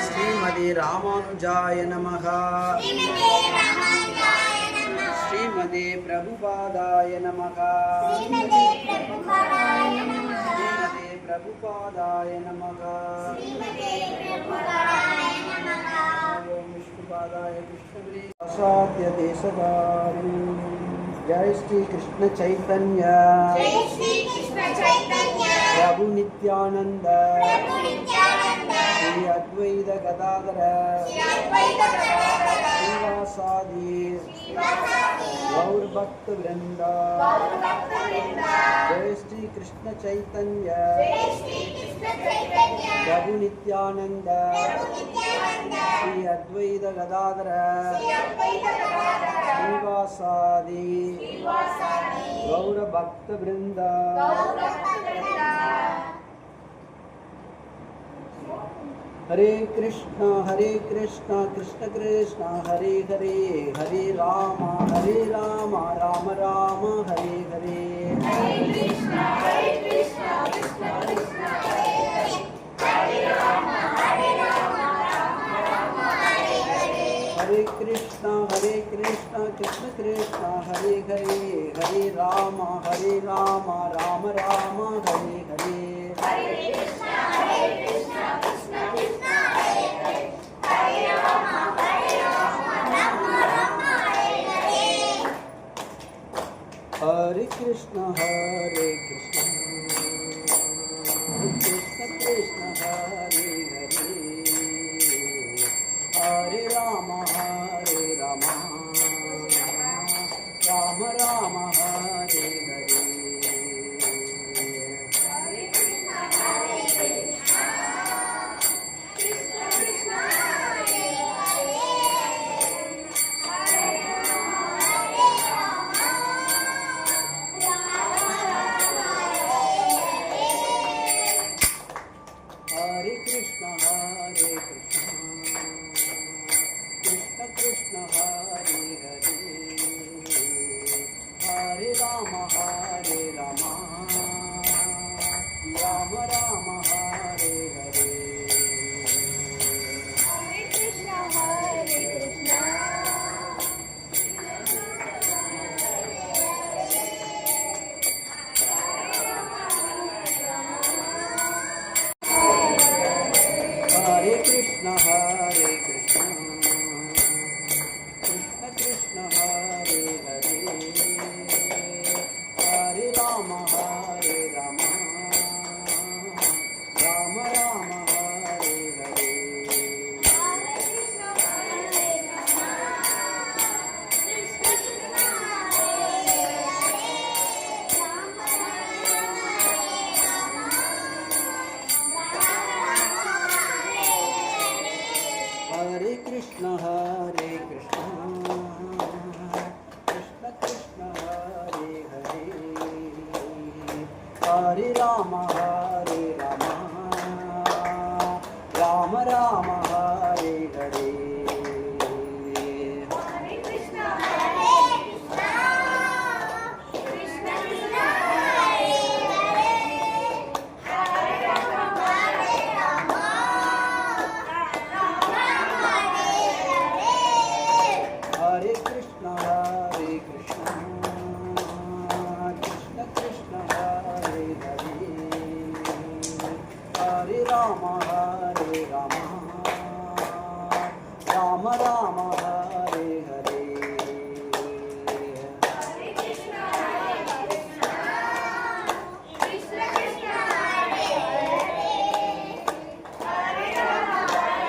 श्रीमते रामानुजाय नमः। श्रीमते प्रभुपादाय नमः। श्रीमते प्रभुपादाय नमः। ओम विष्णुपादाय कृष्णप्रिय देशधारिणे जय श्री कृष्ण चैतन्य प्रभु नित्यानंद श्री अद्वैत गदाधर श्रीवासादि गौर भक्त वृंदा जय श्री कृष्ण चैतन्य प्रभु नित्यानंद श्री अद्वैत गदाधर श्रीवासादि गौर भक्त वृंदा। हरे कृष्णा कृष्ण कृष्ण हरे हरे, हरे राम राम राम हरे हरे। हरे कृष्णा कृष्ण कृष्ण हरे हरे, हरे राम राम राम हरे हरे। हरे कृष्णा कृष्ण कृष्ण हरे हरे, हरे राम राम राम हरे हरे। हरे कृष्णा कृष्ण कृष्ण हरे हरे, हरे राम राम राम हरे हरे। हरे कृष्ण कृष्ण कृष्ण हरे हरे, हरे राम राम राम हरे हरे। हरे कृष्ण कृष्ण कृष्ण हरे हरे, हरे राम राम राम हरे हरे। हरे कृष्ण हरे कृष्ण कृष्ण कृष्ण हरे हरे, हरे राम राम राम हरे हरे। हरे कृष्ण कृष्ण कृष्ण हरे हरे, हरे राम राम राम हरे हरे। हरे कृष्ण कृष्ण कृष्ण हरे हरे, हरे राम राम राम हरे हरे। हरे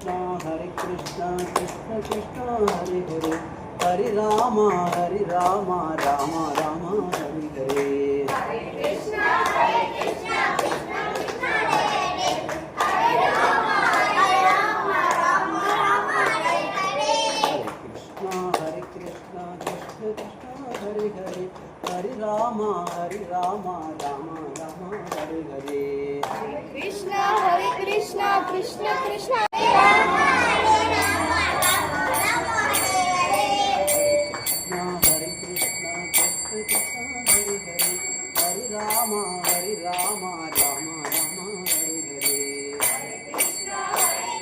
Krishna Krishna Krishna Hare Hare Hare Rama Rama Rama Hare Hare Hare Krishna Krishna Krishna Hare Hare Hare Rama Rama Rama Hare Hare Hare Krishna Krishna Krishna Hare Hare Hare Rama Rama Rama Hare Hare Hare Krishna Krishna Krishna Hare Rama Rama Rama Hare Hare Hare Krishna Krishna Krishna Hare Hare Hare Rama Rama Rama Hare Hare Hare Krishna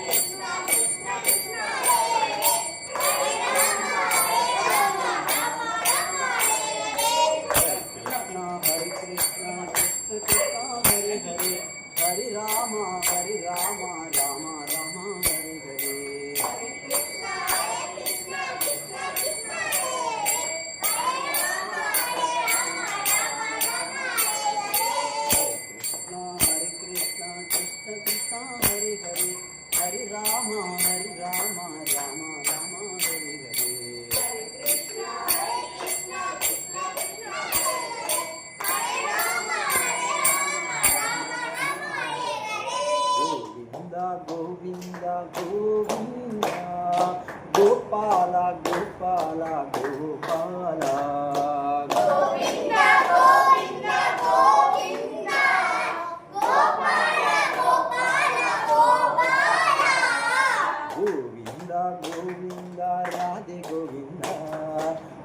Krishna Krishna Hare Hare Hare Rama Rama Rama Hare Hare Hare Krishna Krishna Krishna Hare Hare Hare Rama Rama Rama Hare Hare Hare Krishna Krishna Krishna Hare Hare Hare Rama Rama Rama Hare Hare Hare Krishna Krishna Krishna Hare Hare Hare Rama Rama Rama Hare Hare Hare Krishna Krishna Krishna Hare Hare Hare Rama Rama Rama Hare Hare Govinda Govinda Govinda Gopala Gopala Gopala Govinda Govinda Govinda Gopala Gopala Gopala Govinda Govinda Radhe Govinda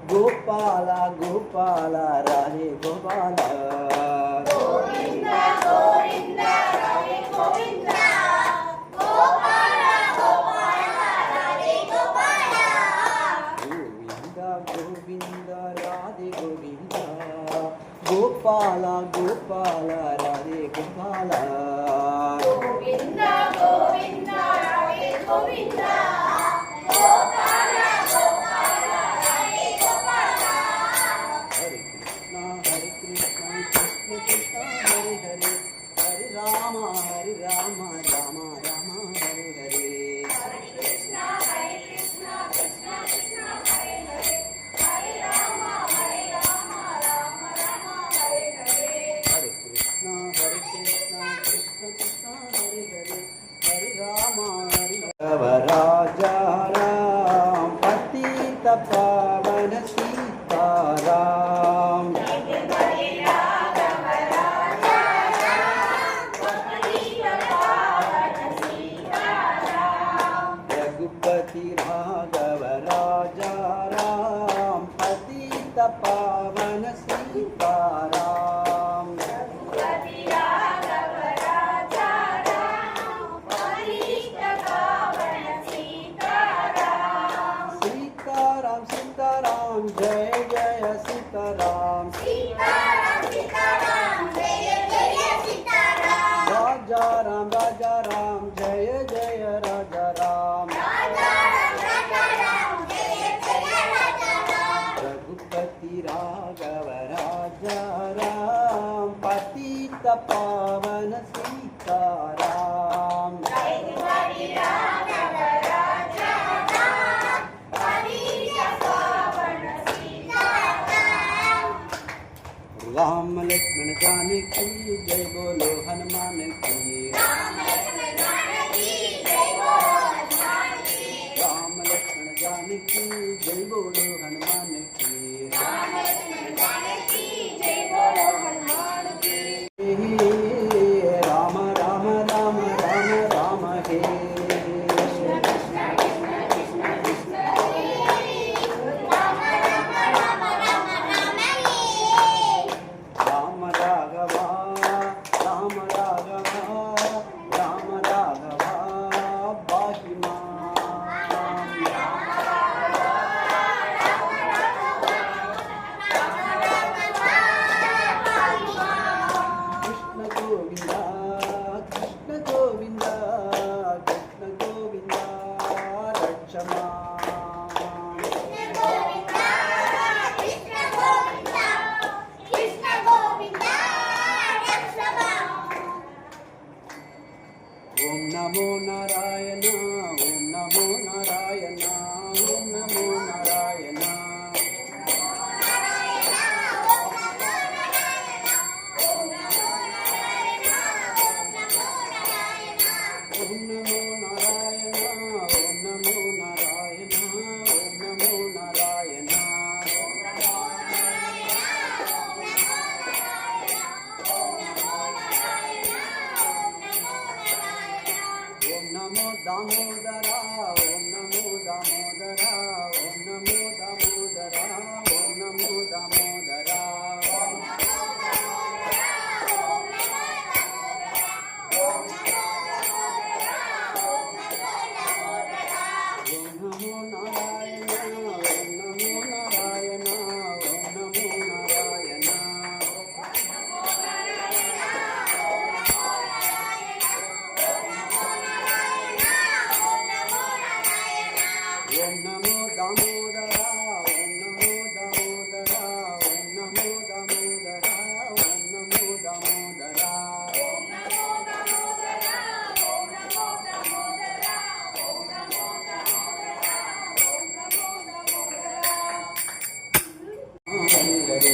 Gopala Gopala Radhe Gopala Govinda Govinda Radhe Govinda Gopala Gopala Radhe Gopala Govinda Govinda Radhe Govinda Gopala Gopala Radhe Gopala Govinda Govinda Radhe Govinda Gopala Gopala Radhe Gopala Hare Krishna Krishna Krishna Hare Hare Hare Rama Rama Rama Hare Hare Hare Krishna Krishna Krishna Hare Hare Hare Rama Rama Rama Hare Hare Hare Krishna Krishna Krishna Hare Hare Hare Rama Raja Ram Patita Pavana Sitaram Ragupati Raghav Raja Ram Patita Pavana Sitaram Sitaram Sitaram Jai Jai Sitaram Raja Ram Jai Jai Raja Ram Ragupati Raghav Raja Ram Patita Pavana Sitaram Ram Lakshman Janaki Jai Bolo Hanuman Ki Ram Lakshman Janaki Jai Bolo Hanuman Ki Rama Rama Rama Rama Rama He Rama Raghava Rama Raghava Rama Raghava Bahima Krishna Govinda Krishna Govinda Krishna Govinda Rakshama Om Namo Narayana Om Damodara ओम नमो दामोदरा ओम नमो दामोदरा ओम नमो दामोदरा ओम नमो दामोदरा ओम नमो दामोदरा ओम नमो दामोदरा ओम नमो दामोदरा हरे हरे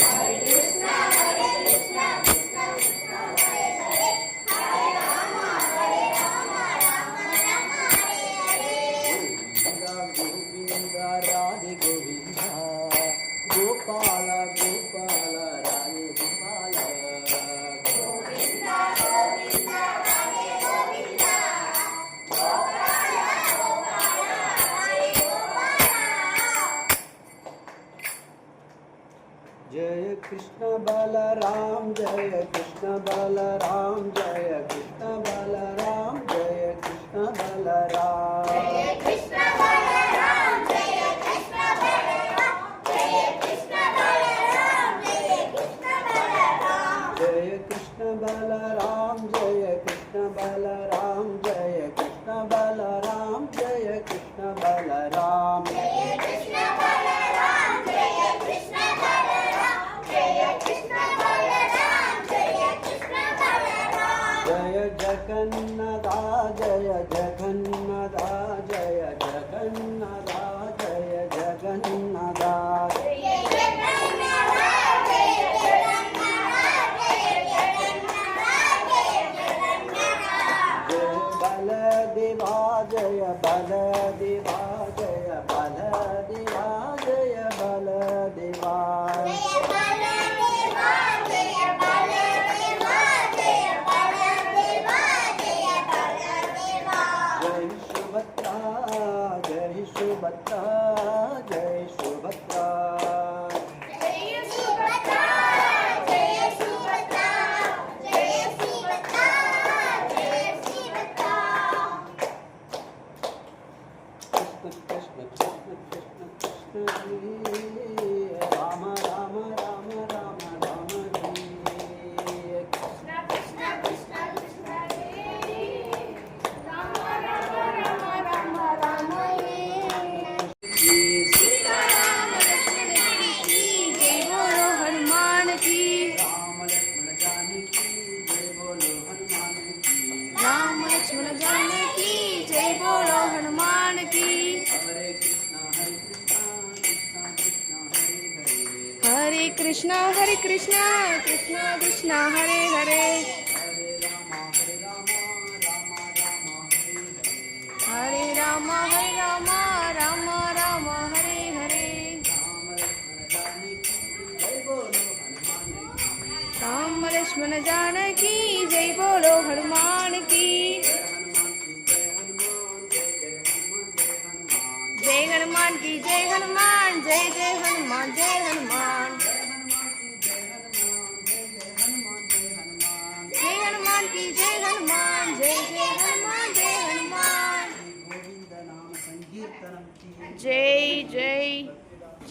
हरे कृष्णा कृष्णा कृष्णा हरे हरे हरे राम राम राम हरे हरे गोविंद राधे गोविंद गोपाल गोपाल राधे गोपाल गोविंदा गोविंदा राधे गोविंदा गोपाल गोपाल राधे गोपाल जय कृष्ण बलराम जय कृष्ण बलराम जय कृष्ण बलराम जय कृष्ण बलराम जय कृष्ण बलराम जय कृष्ण बलराम जय कृष्ण बलराम जय कृष्ण बलराम जय कृष्ण बलराम जय कृष्ण बलराम जय कृष्ण बलराम जय कृष्ण बलराम जय कृष्ण बलराम जय कृष्ण बलराम जय कृष्ण बलराम जय कृष्ण बलराम जय जगन्नाथ जय जगन्नाथ जय जगन्नाथ जय जगन्नाथ जय जगन्नाथ जय जगन्नाथ जय जगन्नाथ जय जगन्नाथ जय बलदेवा जय बलदेवा जय बलदेवा जय बलदेवा जय बलदेवा जय बलदेवा जय बलदेवा जय बलदेवा जय सुभद्रा जय सुभद्रा जय सुभद्रा जय सुभद्रा जय सुभद्रा जय सुभद्रा जय सुभद्रा कृष्ण कृष्ण कृष्ण कृष्ण कृष्ण हरे राम राम राम राम राम हरे कृष्ण कृष्ण कृष्ण कृष्ण हरे राम राम राम राम राम हरे सीता राम लक्ष्मण की जय बोलो हनुमान की राम लक्ष्मण जानकी जय बोलो हनुमान की राम लक्ष्मण जानकी जय बोलो हनुमान की हरे कृष्णा कृष्णा हरे कृष्णा कृष्णा कृष्णा हरे हरे हरे राम राम राम हरे हरे राम राम राम हरे हरे राम लक्ष्मण जानकी जय बोलो हनुमान की जय हनुमान की जय हनुमान जय जय हनुमान जय हनुमान जय हनुमान की जय हनुमान जय जय हनुमान जय हनुमान गोविंद नाम संकीर्तनम की जय जय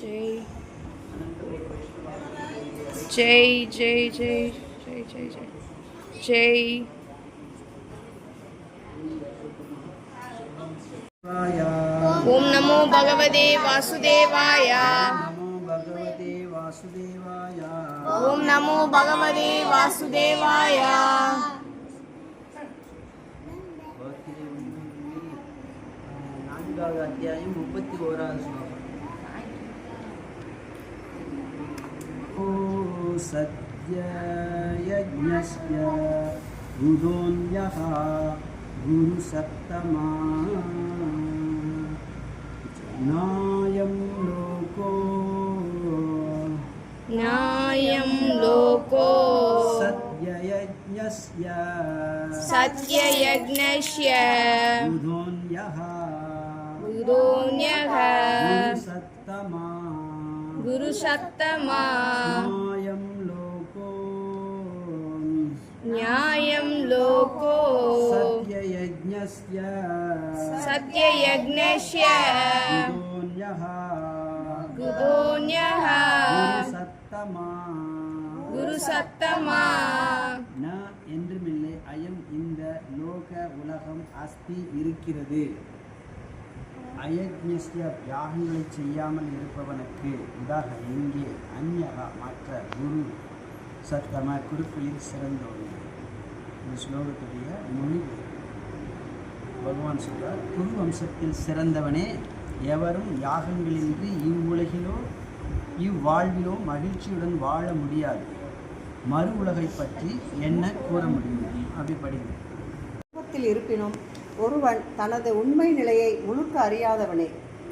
जय जय जय जय जय जय जय जय ओम नमो भगवते वासुदेवाय नमो भगवते वासुदेवाय ओम नमो भगवते वासुदेवाय பகவத்கீதை நான்காவது அத்தியாயம் 31வது ஸ்லோகம் ஓ சத்ய யஜ்ஞஸ்ய குதோன்யஹ குரு சப்தமா நாயம் லோகோ न्यायं लोको सत्ययज्ञस्य सत्ययज्ञस्य बुधोऽन्यः गुरोऽन्यः गुरुसत्तमा गुरुसत्तमा न्यायं लोको सत्ययज्ञस्य बुधोऽन्यः गुरोऽन्यः गुरुसत्तमा गुरुसत्तमा ந என்றுமில்லை அயம் இந்த லோக உலகம் அஸ்தி இருக்கிறது அயஜ்ஞஸ்ய யாகங்களை செய்யாமல் இருப்பவனுக்கு உதாக இங்கே அந்யகா மற்ற குரு சத்தம குருக்களில் சிறந்தவன். இந்த ஸ்லோகத்துடைய மொழி பகவான் சொல்றார், குரு வம்சத்தில் சிறந்தவனே, எவரும் யாகங்களின்றி இவ்வுலகிலோ இவ்வாழ்விலோ மகிழ்ச்சியுடன் வாழ முடியாது. மறு உலகை பற்றி என்ன கூற முடியும்? அப்படி படிங்க. இருப்பினும் ஒருவன் தனது உண்மை நிலையை முழுக்க அறியாதவனே.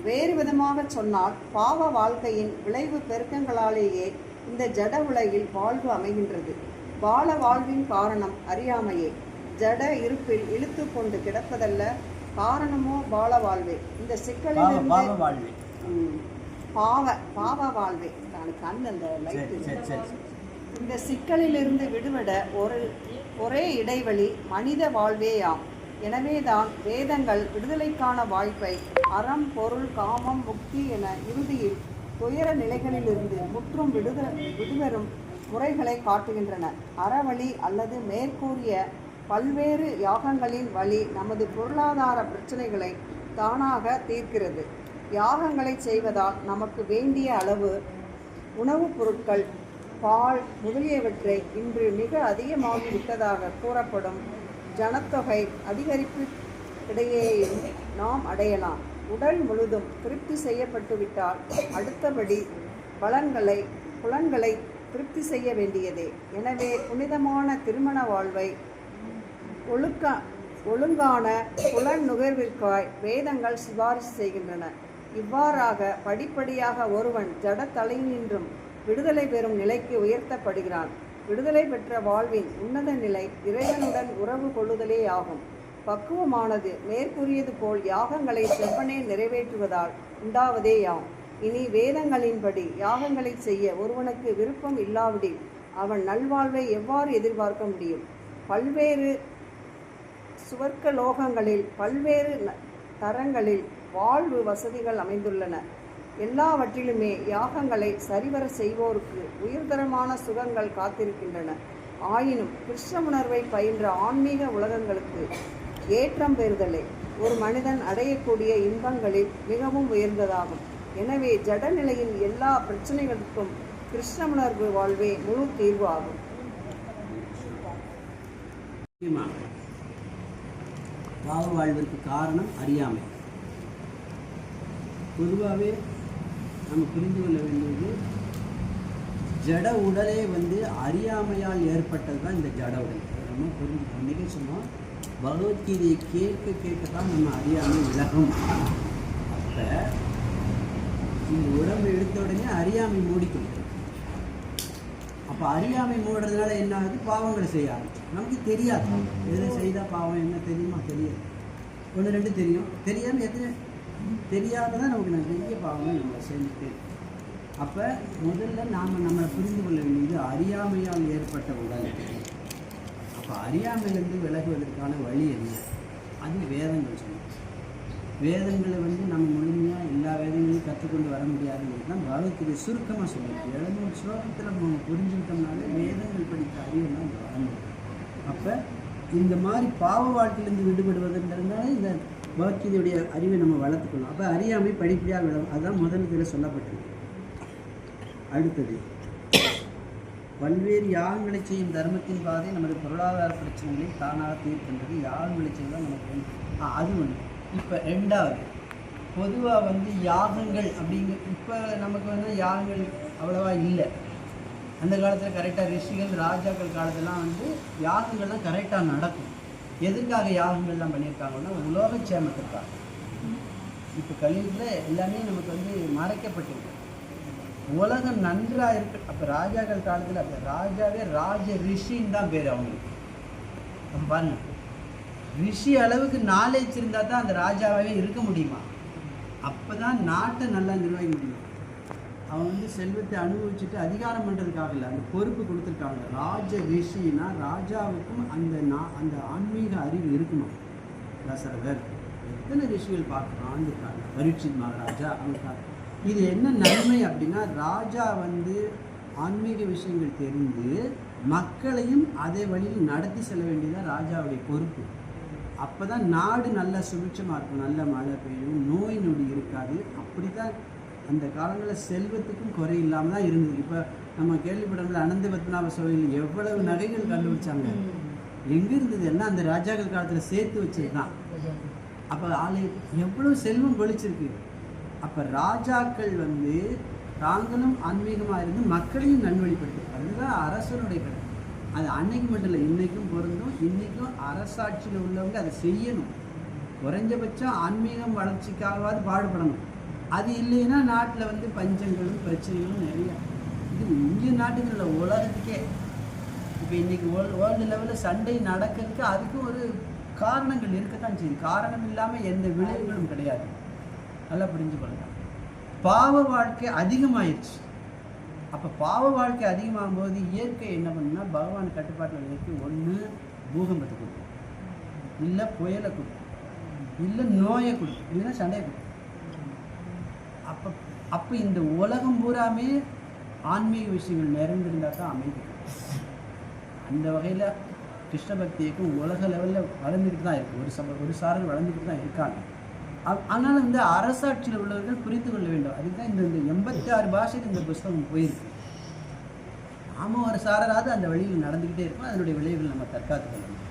வேறு விதமாக சொன்னால், பாவ வாழ்க்கையின் விளைவு பெருக்கங்களாலேயே இந்த ஜட உலகில் வாழ்வு அமைகின்றது. பால வாழ்வின் காரணம் அறியாமையே. ஜட இருப்பில் இழுத்து கொண்டு கிடப்பதல்ல, காரணமோ பால வாழ்வே. இந்த சிக்கலில் பாவ வாழ்வே. இந்த சிக்கலிலிருந்து விடுபட ஒரே இடைவெளி மனித வாழ்வேயாம். எனவேதான் வேதங்கள் விடுதலைக்கான வாய்ப்பை அறம், பொருள், காமம், முக்தி என இறுதியில் துயர நிலைகளிலிருந்து முற்றும் விடுபெறும் முறைகளை காட்டுகின்றன. அறவழி அல்லது மேற்கூறிய பல்வேறு யாகங்களின் வழி நமது பொருளாதார பிரச்சனைகளை தானாக தீர்க்கிறது. யாகங்களை செய்வதால் நமக்கு வேண்டிய அளவு உணவுப் பொருட்கள், பால் முதலியவற்றை இன்று மிக அதிகமாகிவிட்டதாக கூறப்படும் ஜனத்தொகை அதிகரிப்பு இடையேயும் நாம் அடையலாம். உடல் முழுதும் திருப்தி செய்யப்பட்டுவிட்டால் அடுத்தபடி புலன்களை திருப்தி செய்ய வேண்டியதே. எனவே புனிதமான திருமண வாழ்வை ஒழுங்கான புலன் நுகர்விற்காய் வேதங்கள் சிபாரிசு செய்கின்றன. இவ்வாறாக படிப்படியாக ஒருவன் ஜட தலையினின்றும் விடுதலை பெறும் நிலைக்கு உயர்த்தப்படுகிறான். விடுதலை பெற்ற வாழ்வின் உன்னத நிலை இறைவனுடன் உறவு கொள்ளுதலே ஆகும். பக்குவமானது மேற்கூறியது போல் யாகங்களை செவ்வனே நிறைவேற்றுவதால் உண்டாவதேயாம். இனி வேதங்களின்படி யாகங்களை செய்ய ஒருவனுக்கு விருப்பம் இல்லாவிடில் அவன் நல்வாழ்வை எவ்வாறு எதிர்பார்க்க முடியும்? பல்வேறு சுவர்க்கலோகங்களில் பல்வேறு தரங்களில் வாழ்வு வசதிகள் அமைந்துள்ளன. எல்லாவற்றிலுமே யாகங்களை சரிவர செய்வோருக்கு உயர்தரமான சுகங்கள் காத்திருக்கின்றன. ஆயினும் கிருஷ்ண உணர்வை பயின்ற ஆன்மீக உலகங்களுக்கு ஏற்றம் பெறுதலே ஒரு மனிதன் அடையக்கூடிய இன்பங்களில் மிகவும் உயர்ந்ததாகும். எனவே ஜடநிலையின் எல்லா பிரச்சனைகளுக்கும் கிருஷ்ண உணர்வு வாழ்வே முழு தீர்வு ஆகும். பாவ வாழ்விற்கு காரணம் அறியாமை. பொதுவாகவே நம்ம புரிந்து கொள்ள வேண்டியது, ஜட உடலே அறியாமையால் ஏற்பட்டது தான் இந்த ஜட உடல். நம்ம புரிஞ்சு அன்றைக்கே சொன்னோம், பகவத்கீதையை கேட்க தான் நம்ம அறியாமை விலகும். அப்போ இந்த உடம்பு எடுத்த உடனே அறியாமை மூடிக்கொண்டு, அப்போ அறியாமை மூடுறதுனால என்ன ஆகுது? பாவங்களை செய்ய ஆரம்பிச்சு. நமக்கு தெரியாது எது செய்தால் பாவம் என்ன தெரியுமா? தெரியாது. 1-2 தெரியும். தெரியாமல் எத்தனை தெரியாததான் நமக்கு நிறைய பாவங்கள் நம்ம செஞ்சுட்டு. அப்போ முதல்ல நம்மளை புரிந்து கொள்ள வேண்டியது அறியாமையால் ஏற்பட்ட உடல். அப்போ அறியாமையிலிருந்து விலகுவதற்கான வழி என்ன? அது வேதங்கள் சொல்லும். வேதங்களை நம்ம முழுமையாக எல்லா வேதங்களையும் கற்றுக்கொண்டு வர முடியாதுங்கிறது தான் பகவத்கீதை சுருக்கமாக சொல்லியிருக்கு. 700 ஸ்லோகத்தில் நம்ம புரிஞ்சுக்கிட்டோம்னாலே வேதங்கள் படித்த அறிவெல்லாம் வர முடியும். அப்போ இந்த மாதிரி பாவ வாழ்க்கையிலேருந்து விடுபடுவதுன்றதுனால இந்த பகவத்கீதையுடைய அறிவை நம்ம வளர்த்துக்கணும். அப்போ அறியாமை படிப்படியாக விடும். அதுதான் முதல் இதில் சொல்லப்பட்டிருக்கு. அடுத்தது, பல்வேறு யாகங்களை செய்யும் தர்மத்தின் பாதை நமது பொருளாதார பிரச்சனைகளை தானாக தீர்க்கின்றது. யாகங்களை செய்தால் நமக்கு அது ஒன்று. இப்போ 2வது, பொதுவாக யாகங்கள் இப்போ நமக்கு யாகங்கள் அவ்வளவா இல்லை. அந்த காலத்தில் கரெக்டாக ரிஷிகள் ராஜாக்கள் காலத்திலாம் யாகங்கள்லாம் கரெக்டாக நடக்கும். எதுக்காக யாகங்கள்லாம் பண்ணியிருக்காங்கன்னா உலோகச்சேமத்திற்காக. இப்போ கலியுகத்தில் எல்லாமே நமக்கு மறைக்கப்பட்டிருக்கு. உலகம் நன்றாக இருக்கு. அப்போ ராஜாக்கள் காலத்தில் அப்போ ராஜாவே ராஜ ரிஷின்னு தான் பேர் அவங்களுக்கு. அப்போ பாருங்க, ரிஷி அளவுக்கு நாலேஜ் இருந்தால் தான் அந்த ராஜாவே இருக்க முடியுமா? அப்போ தான் நாட்டை நல்லா நிர்வகிக்க முடியும். அவங்க செல்வத்தை அனுபவிச்சுட்டு அதிகாரம் பண்ணுறதுக்காக இல்லை, அந்த பொறுப்பு கொடுத்துருக்காங்க. ராஜ ரிஷினா ராஜாவுக்கும் அந்த ஆன்மீக அறிவு இருக்கணும். தசரதர் எத்தனை ரிஷிகள் பார்க்குறோம் ஆண்டுக்காங்க. பரீட்சித் மகாராஜா அவங்க. இது என்ன நன்மை அப்படின்னா, ராஜா ஆன்மீக விஷயங்கள் தெரிந்து மக்களையும் அதே வழியில் நடத்தி செல்ல வேண்டியதான் ராஜாவுடைய பொறுப்பு. அப்போ தான் நாடு நல்லா சுபிட்சமாக இருக்கும், நல்ல மழை பெய்யும், நோய் நொடி இருக்காது. அப்படி தான் அந்த காலங்களில் செல்வத்துக்கும் குறை இல்லாமல் தான் இருந்தது. இப்போ நம்ம கேள்விப்படல அனந்த பத்மநாப சுவாமிகள் எவ்வளவு நகைகள் கண்டுபிடிச்சாங்க, எங்கே இருந்தது எல்லாம் அந்த ராஜாக்கள் காலத்தில் சேர்த்து வச்சது தான். அப்போ எவ்வளோ செல்வம் கொளிச்சிருக்கு. அப்போ ராஜாக்கள் தாங்களும் ஆன்மீகமாக இருந்து மக்களையும் நல்வழிப்படுத்து, அதுதான் அரசனுடைய கடமை. அது அன்னைக்கு மட்டும் இல்லை, இன்றைக்கும் பொருந்தும். இன்றைக்கும் அரசாட்சியில் உள்ளவங்க அதை செய்யணும். குறைஞ்சபட்சம் ஆன்மீகம் வளர்ச்சிக்காகவாது பாடுபடணும். அது இல்லைன்னா நாட்டில் பஞ்சங்களும் பிரச்சனைகளும் நிறையா. இது இந்திய நாட்டுக்கு இல்லை, உலகத்துக்கே. இப்போ இன்றைக்கி வேர்ல்டு லெவலில் சண்டை நடக்கிறதுக்கு அதுக்கும் ஒரு காரணங்கள் இருக்கத்தான் செய்யுது. காரணம் இல்லாமல் எந்த விளைவுகளும் கிடையாது. நல்லா புரிஞ்சு கொள்ளலாம். பாவ வாழ்க்கை அதிகமாயிடுச்சு. அப்போ பாவ வாழ்க்கை அதிகமாகும் போது இயற்கை என்ன பண்ணுன்னா பகவான் கட்டுப்பாட்டில் இயற்கை ஒன்று பூகம்பத்தை கொடுக்கும், இல்லை புயலை கொடுக்கும், இல்லை நோயை கொடுக்கும், இல்லைன்னா சண்டையை கொடுக்கும். அப்போ இந்த உலகம் பூராமே ஆன்மீக விஷயங்கள் நிறைந்திருந்தால் தான் அமைதி. அந்த வகையில் கிருஷ்ண பக்திக்கும் உலக லெவலில் வளர்ந்துக்கிட்டு தான் இருக்குது. ஒரு சாரல் வளர்ந்துக்கிட்டு தான் இருக்காங்க. ஆனால் அரசாட்சியில் உள்ளவர்கள் புரிந்து கொள்ள வேண்டும். அதுக்கு தான் இந்த 86 பாஷைக்கு இந்த புஸ்தகம் போயிருக்கு. நாம ஒரு சாரராது அந்த வழியில் நடந்துக்கிட்டே இருக்கும். அதனுடைய விளைவுகள் நம்ம தற்காத்து கொள்ளணும்.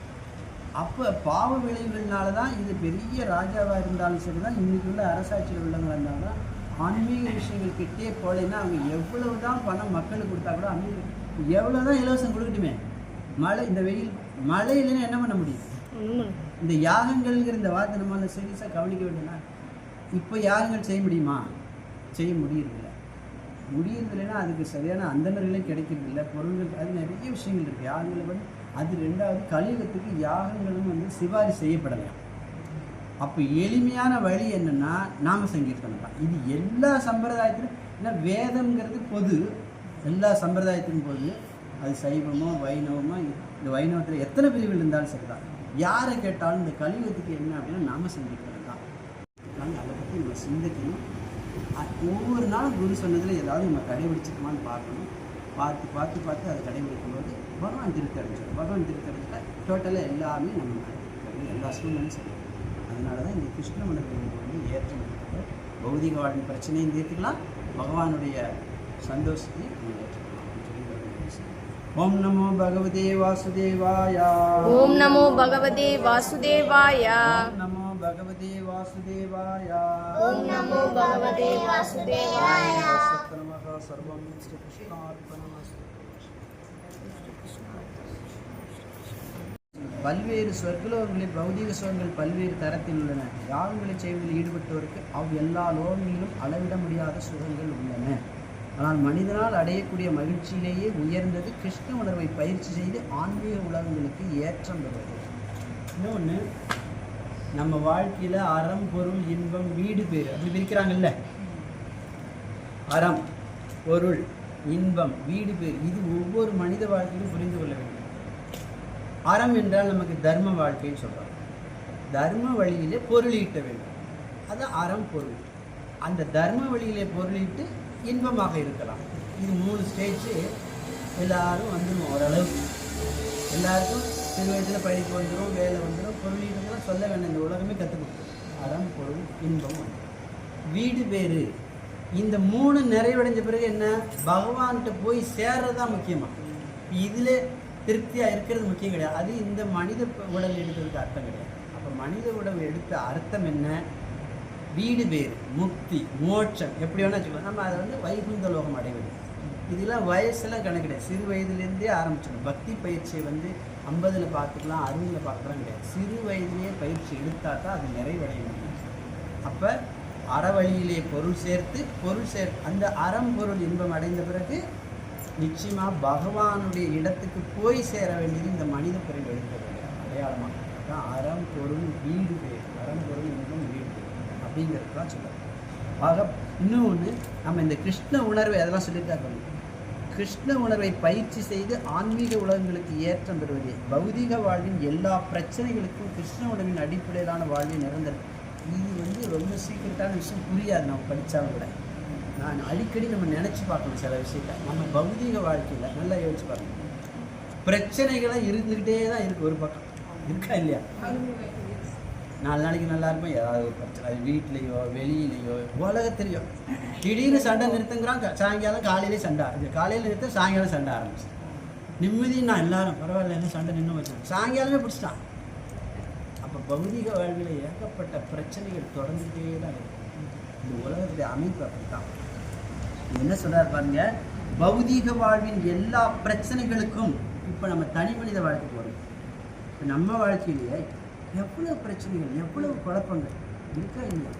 அப்போ பாவ விளைவுகள்னால தான் இது பெரிய ராஜாவாக இருந்தாலும் சரி தான், இன்றைக்கி உள்ள அரசாட்சியில் உள்ளவங்களாக இருந்தாலும் தான் ஆன்மீக விஷயங்கள் கிட்டே போகலைன்னா அவங்க எவ்வளவு தான் பணம் மக்களுக்கு கொடுத்தா கூட எவ்வளோ தான் இலவசம் கொடுக்கட்டுமே, மழை இந்த வெயில் மழை இல்லைன்னா என்ன பண்ண முடியும்? இந்த யாகங்கள்ங்கிற இந்த வார்த்தை நம்மளால் சீரியஸாக கவனிக்க வேண்டும்னா, இப்போ யாகங்கள் செய்ய முடியுமா? செய்ய முடியறதில்லைன்னா அதுக்கு சரியான அந்தணர்களே கிடைக்கிறது இல்லை, பொருள்கள், அது நிறைய விஷயங்கள் இருக்குது. யாகங்கள் அது ரெண்டாவது கலியுகத்துக்கு யாகங்களும் சிபாரிசு செய்யப்படலை. அப்போ எளிமையான வழி என்னென்னா நாம சங்கீர்த்தனம் தான். இது எல்லா சம்பிரதாயத்திலும் இல்லை, வேதம்ங்கிறது பொது, எல்லா சம்பிரதாயத்திலும் பொது. அது சைவமோ வைணவமோ, இந்த வைணவத்தில் எத்தனை பிரிவுகள் இருந்தாலும் சரிதான். யாரை கேட்டாலும் இந்த கலியுகத்துக்கு என்ன அப்படின்னா நாம சங்கீர்த்தனம் தான். அதை பற்றி நம்ம சிந்திக்கணும். ஒவ்வொரு நாளும் குரு சொன்னதில் ஏதாவது நம்ம கடைபிடிச்சிருக்கோமான்னு பார்க்கணும். பார்த்து அதை கடைபிடிக்கும்போது பகவான் திருப்தி அடைஞ்சிடும். பகவான் திருப்தி அடைஞ்சிட்டா டோட்டலாக எல்லாமே நம்ம எல்லா சூழ்நிலையும் செய்யணும். அதனால தான் இந்த கிருஷ்ண மனதிற்கு ஏற்றம் இருக்கிறது. பௌதிக வாழ்வின் பிரச்சனையும் தீர்த்துக்கலாம், பகவானுடைய சந்தோஷத்தையும் நம்ம ஏற்றுக்கலாம். ஓம் நமோ பகவதே வாசுதேவாய. ஓம் நமோ பகவதே வாசுதேவாய. ஓம் நமோ பகவதே வாசுதேவாய. ஓம் நமோ பகவதே வாசுதேவாய. சத்யநமः சர்வம் ஸ்ரீ கிருஷ்ணார்ப்பணமஸ்து. பல்வேறு சொர்க்கலோகங்களில் பௌதிக சுகங்கள் பல்வேறு தரத்தில் உள்ளன. யாகங்களை செய்வதில் ஈடுபட்டவருக்கு எல்லா லோகங்களிலும் அளவிட முடியாத சுகங்கள் உள்ளன. ஆனால் மனிதனால் அடையக்கூடிய மகிழ்ச்சியிலேயே உயர்ந்தது கிருஷ்ண உணர்வை பயிற்சி செய்து ஆன்மீக உலகங்களுக்கு ஏற்றம் பெறுவது. இன்னொன்று, நம்ம வாழ்க்கையில் அறம், பொருள், இன்பம், வீடு, பேர் அப்படி பிரிக்கிறாங்கல்ல. அறம், பொருள், இன்பம், வீடு, பேர், இது ஒவ்வொரு மனித வாழ்க்கையிலும் புரிந்து கொள்ள வேண்டும். அறம் என்றால் நமக்கு தர்ம வாழ்க்கைன்னு சொல்கிறாங்க. தர்ம வழியிலே பொருளீட்ட வேண்டும், அது அறம், பொருள். அந்த தர்ம வழியிலே பொருளீட்டு இன்பமாக இருக்கலாம். இது 3 ஸ்டேஜ் எல்லாரும் வந்துடும். ஓரளவுக்கு எல்லாருக்கும் சிறு வயதில் படிப்பு வந்துடும், வேலை வந்துடும், பொருளீட்டெல்லாம் சொல்ல வேண்டாம், இந்த உலகமே கற்றுக் கொடுக்கும். அறம், பொருள், இன்பம் வந்து வீடு, பேர். இந்த 3 நிறைவடைஞ்ச பிறகு என்ன, பகவான்கிட்ட போய் சேர்றது தான் முக்கியமாக. இதில் திருப்தியாக இருக்கிறது முக்கியம் கிடையாது. அது இந்த மனித உடல் எடுக்கிறதுக்கு அர்த்தம் கிடையாது. அப்போ மனித உடல் எடுத்த அர்த்தம் என்ன, வீடு, பேர், முக்தி, மோட்சம், எப்படி வேணால் வச்சுக்கலாம். நம்ம அதை வைகுந்த லோகம் அடைவது. இதெல்லாம் வயசுலாம் கணக்கு கிடையாது. சிறு வயதுலேருந்தே ஆரம்பிச்சிடும். பக்தி பயிற்சியை 50 பார்த்துக்கலாம், 60 பார்க்கலாம் கிடையாது. சிறு வயதிலேயே பயிற்சி எடுத்தால் தான் அது நிறைவடைய முடியும். அப்போ அறவழியிலே பொருள் சேர்த்து அந்த அறம், பொருள், இன்பம் அடைந்த பிறகு நிச்சயமாக பகவானுடைய இடத்துக்கு போய் சேர வேண்டியது இந்த மனித பிறகு எடுக்கிறது அடையாளமாக தான் அறம், பொருள், வீடு, பேர். அறம், பொருள், இன்பம், வீடு, பேர் அப்படிங்கிறது தான் சொல்லுவாங்க. ஆக இன்னொன்று, நம்ம இந்த கிருஷ்ண உணர்வை அதெல்லாம் சொல்லிட்டு தான் கிருஷ்ண உணர்வை பயிற்சி செய்து ஆன்மீக உலகங்களுக்கு ஏற்றம் பெறுவதே பௌதிக வாழ்வின் எல்லா பிரச்சனைகளுக்கும் கிருஷ்ண உணர்வின் அடிப்படையிலான வாழ்வை நிரந்தரம். இது ரொம்ப சீக்கிரட்டான விஷயம், புரியாது நம்ம படித்தாலும் கூட. நான் அடிக்கடி நம்ம நினச்சி பார்க்கணும் சில விஷயத்த. நம்ம பௌதிக வாழ்க்கையில் நல்லா யோசிச்சு பார்க்கணும். பிரச்சனைகளாக இருந்துக்கிட்டே தான் இருக்குது, ஒரு பக்கம் இருக்கா இல்லையா? 4 நாளைக்கு நல்லா இருப்போம், ஏதாவது ஒரு பிரச்சனை, அது வீட்லேயோ வெளியிலையோ உலகத்திலையோ திடீர்னு சண்டை நிறுத்துங்கிறான். சாயங்காலம் காலையிலே சண்டை, இது காலையில் நிறுத்த சாயங்காலம் சண்டை ஆரம்பிச்சு. நிம்மதினா எல்லாரும் பரவாயில்ல என்ன சண்டை நின்று வச்சு சாயங்காலமே பிடிச்சிட்டான். அப்போ பௌதிக வாழ்வில் ஏகப்பட்ட பிரச்சனைகள் தொடர்ந்துகிட்டே தான் இருக்கும். இந்த உலகத்துடைய அமைப்பு அப்படித்தான். என்ன சொல்றாரு பாருங்க, பௌதீக வாழ்வின் எல்லா பிரச்சனைகளுக்கும் இப்போ நம்ம தனி மனித வாழ்க்கைக்கு வரும். இப்போ நம்ம வாழ்க்கையிலேயே எவ்வளவு பிரச்சனைகள், எவ்வளவு குழப்பங்கள் இருக்கா இல்லையா?